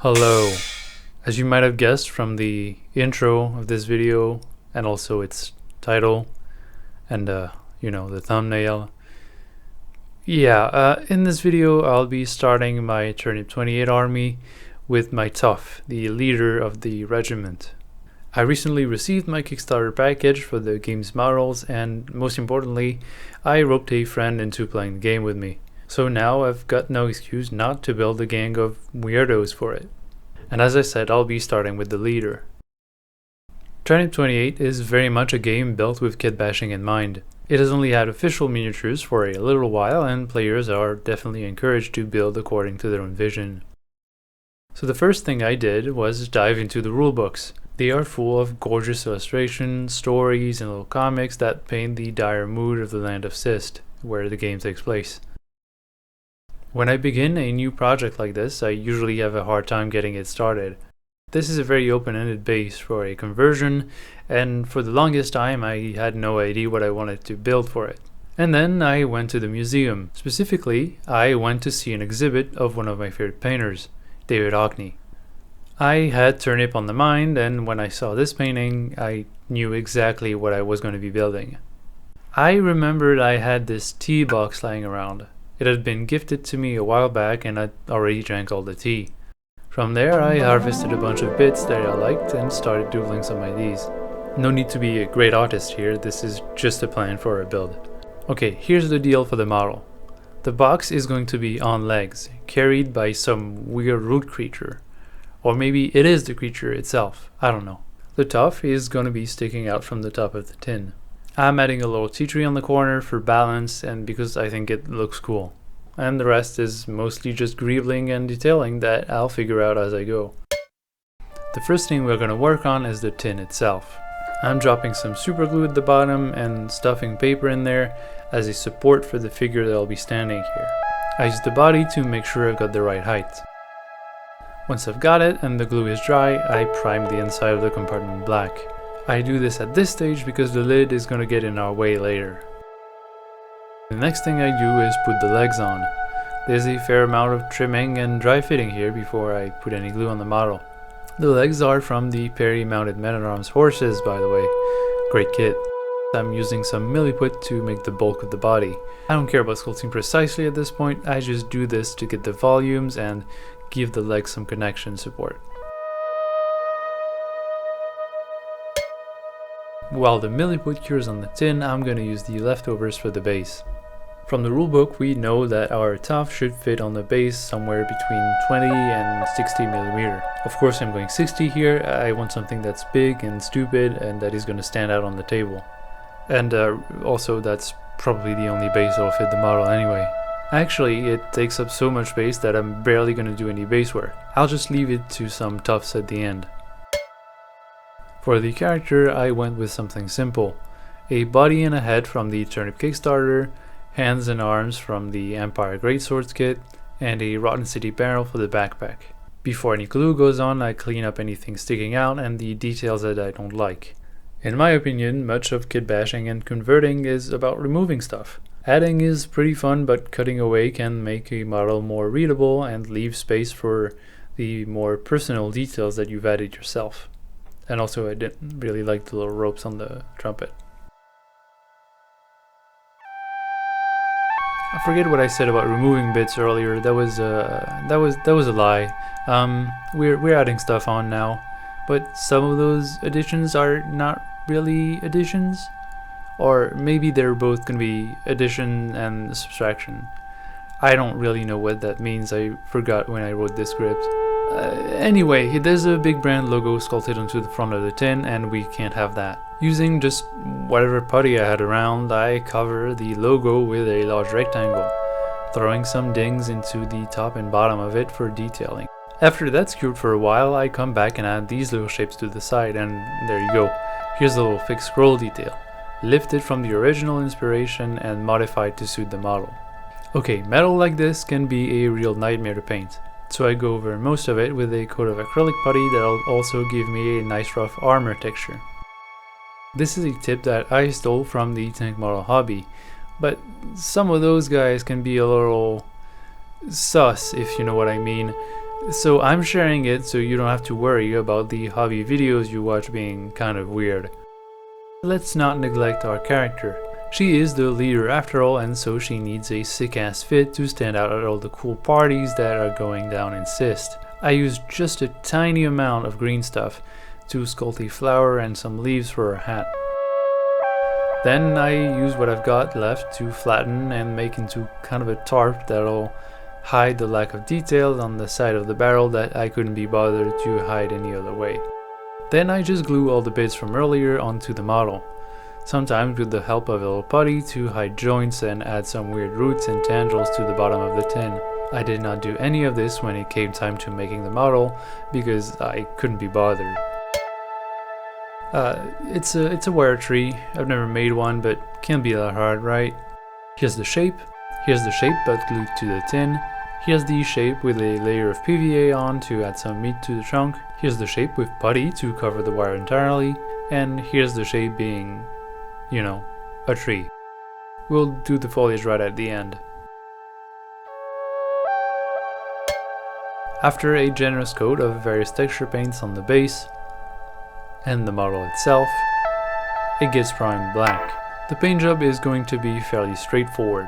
Hello. As you might have guessed from the intro of this video and also its title and the thumbnail. In this video I'll be starting my Turnip28 army with my Tough, the leader of the regiment. I recently received my Kickstarter package for the game's models, and most importantly, I roped a friend into playing the game with me. So now I've got no excuse not to build a gang of weirdos for it. And as I said, I'll be starting with the leader. Turnip28 is very much a game built with kitbashing in mind. It has only had official miniatures for a little while, and players are definitely encouraged to build according to their own vision. So the first thing I did was dive into the rulebooks. They are full of gorgeous illustrations, stories, and little comics that paint the dire mood of the land of Sist, where the game takes place. When I begin a new project like this, I usually have a hard time getting it started. This is a very open-ended base for a conversion, and for the longest time I had no idea what I wanted to build for it. And then I went to the museum. Specifically, I went to see an exhibit of one of my favorite painters, David Hockney. I had Turnip on the mind, and when I saw this painting, I knew exactly what I was going to be building. I remembered I had this tea box lying around. It had been gifted to me a while back, and I'd already drank all the tea. From there, I harvested a bunch of bits that I liked and started doodling some ideas. No need to be a great artist here, this is just a plan for a build. Okay, here's the deal for the model. The box is going to be on legs, carried by some weird root creature. Or maybe it is the creature itself, I don't know. The Tough is going to be sticking out from the top of the tin. I'm adding a little tea tree on the corner for balance and because I think it looks cool. And the rest is mostly just greebling and detailing that I'll figure out as I go. The first thing we're going to work on is the tin itself. I'm dropping some super glue at the bottom and stuffing paper in there as a support for the figure that I'll be standing here. I use the body to make sure I've got the right height. Once I've got it and the glue is dry, I prime the inside of the compartment black. I do this at this stage because the lid is going to get in our way later. The next thing I do is put the legs on. There's a fair amount of trimming and dry fitting here before I put any glue on the model. The legs are from the Perry mounted men-at-arms horses, by the way. Great kit. I'm using some milliput to make the bulk of the body. I don't care about sculpting precisely at this point, I just do this to get the volumes and give the legs some connection support. While the milliput cures on the tin, I'm going to use the leftovers for the base. From the rulebook, we know that our Tough should fit on the base somewhere between 20 and 60mm. Of course I'm going 60 here, I want something that's big and stupid and that is going to stand out on the table. And also that's probably the only base that'll fit the model anyway. Actually, it takes up so much space that I'm barely going to do any base work. I'll just leave it to some Toughs at the end. For the character, I went with something simple. A body and a head from the Turnip Kickstarter, hands and arms from the Empire Greatswords kit, and a Rotten City barrel for the backpack. Before any glue goes on, I clean up anything sticking out and the details that I don't like. In my opinion, much of kitbashing and converting is about removing stuff. Adding is pretty fun, but cutting away can make a model more readable and leave space for the more personal details that you've added yourself. And also I didn't really like the little ropes on the trumpet. I forget what I said about removing bits earlier. That was a lie. We're adding stuff on now, but some of those additions are not really additions, or maybe they're both gonna be addition and subtraction. I don't really know what that means. I forgot when I wrote this script. Anyway, there's a big brand logo sculpted onto the front of the tin, and we can't have that. Using just whatever putty I had around, I cover the logo with a large rectangle, throwing some dings into the top and bottom of it for detailing. After that's cured for a while, I come back and add these little shapes to the side, and there you go. Here's the little fixed scroll detail, lifted from the original inspiration and modified to suit the model. Okay, metal like this can be a real nightmare to paint. So I go over most of it with a coat of acrylic putty that'll also give me a nice rough armor texture. This is a tip that I stole from the tank model hobby, but some of those guys can be a little sus, if you know what I mean. So I'm sharing it so you don't have to worry about the hobby videos you watch being kind of weird. Let's not neglect our character. She is the leader after all, and so she needs a sick-ass fit to stand out at all the cool parties that are going down in Sist. I used just a tiny amount of green stuff, 2 sculpty flower and some leaves for her hat. Then I use what I've got left to flatten and make into kind of a tarp that'll hide the lack of detail on the side of the barrel that I couldn't be bothered to hide any other way. Then I just glue all the bits from earlier onto the model, sometimes with the help of a little putty to hide joints and add some weird roots and tendrils to the bottom of the tin. I did not do any of this when it came time to making the model because I couldn't be bothered. It's a wire tree. I've never made one, but can't be that hard, right? Here's the shape but glued to the tin. Here's the shape with a layer of PVA on to add some meat to the trunk. Here's the shape with putty to cover the wire entirely. And here's the shape being, you know, a tree. We'll do the foliage right at the end. After a generous coat of various texture paints on the base and the model itself, it gets primed black. The paint job is going to be fairly straightforward.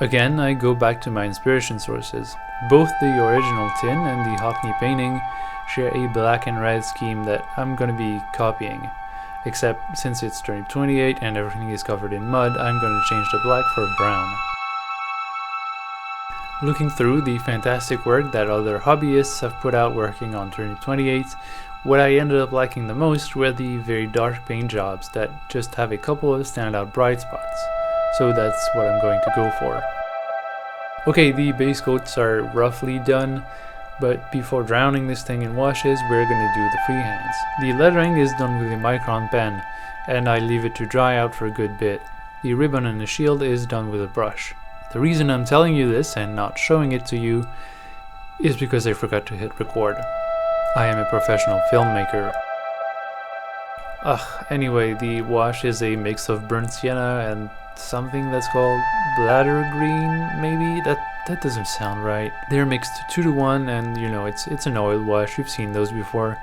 Again, I go back to my inspiration sources. Both the original tin and the Hockney painting share a black and red scheme that I'm going to be copying. Except since it's Turnip28 and everything is covered in mud, I'm going to change the black for brown. Looking through the fantastic work that other hobbyists have put out working on Turnip28, what I ended up liking the most were the very dark paint jobs that just have a couple of standout bright spots. So that's what I'm going to go for. Okay, the base coats are roughly done, but before drowning this thing in washes, we're gonna do the freehands. The lettering is done with a micron pen, and I leave it to dry out for a good bit. The ribbon and the shield is done with a brush. The reason I'm telling you this and not showing it to you is because I forgot to hit record. I am a professional filmmaker. Anyway, the wash is a mix of burnt sienna and something that's called bladder green, maybe? That doesn't sound right. They're mixed 2 to 1 and you know, it's an oil wash, you've seen those before.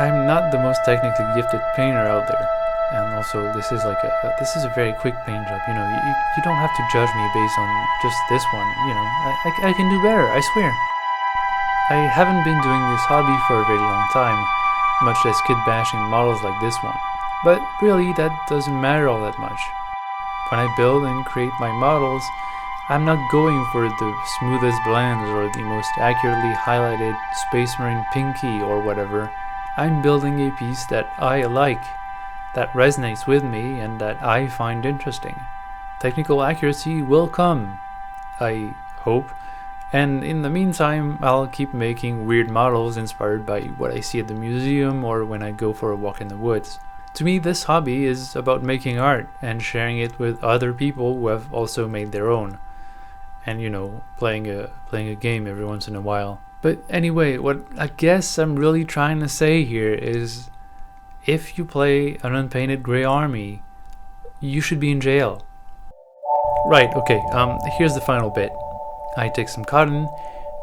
I'm not the most technically gifted painter out there. And also this is a very quick paint job, you know, you don't have to judge me based on just this one, you know, I can do better, I swear. I haven't been doing this hobby for a very long time, much less kitbashing models like this one. But really, that doesn't matter all that much. When I build and create my models, I'm not going for the smoothest blends or the most accurately highlighted Space Marine pinky or whatever. I'm building a piece that I like, that resonates with me and that I find interesting. Technical accuracy will come, I hope, and in the meantime, I'll keep making weird models inspired by what I see at the museum or when I go for a walk in the woods. To me, this hobby is about making art and sharing it with other people who have also made their own. And you know, playing a game every once in a while. But anyway, what I guess I'm really trying to say here is if you play an unpainted Grey Army, you should be in jail. Right, okay, here's the final bit. I take some cotton.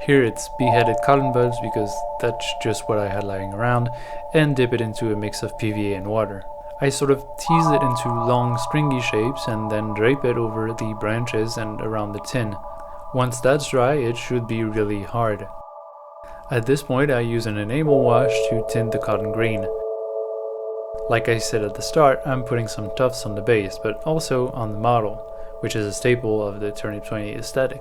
Here it's beheaded cotton buds because that's just what I had lying around, and dip it into a mix of PVA and water. I sort of tease it into long stringy shapes and then drape it over the branches and around the tin. Once that's dry, it should be really hard. At this point, I use an enamel wash to tint the cotton green. Like I said at the start, I'm putting some tufts on the base, but also on the model, which is a staple of the Turnip28 aesthetic.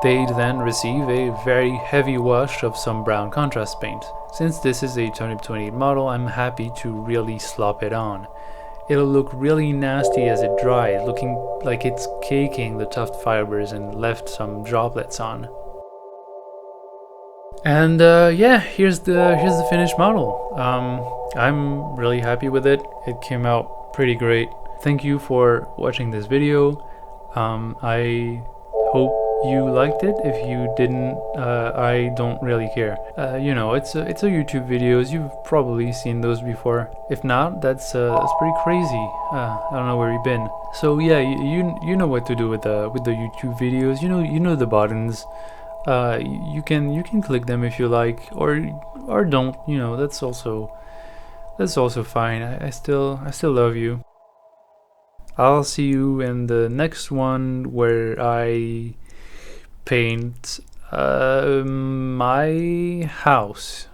They then receive a very heavy wash of some brown contrast paint. Since this is a Turnip28 model, I'm happy to really slop it on. It'll look really nasty as it dries, looking like it's caking the tuft fibers and left some droplets on. And yeah, here's the finished model. I'm really happy with it. It came out pretty great. Thank you for watching this video. I hope you liked it. If you didn't, I don't really care. You know, it's a YouTube videos. You've probably seen those before. If not, that's pretty crazy. I don't know where you've been. So yeah, you know what to do with the YouTube videos. You know the buttons. You can click them if you like, or don't. You know, that's also fine. I still love you. I'll see you in the next one where I paint my house.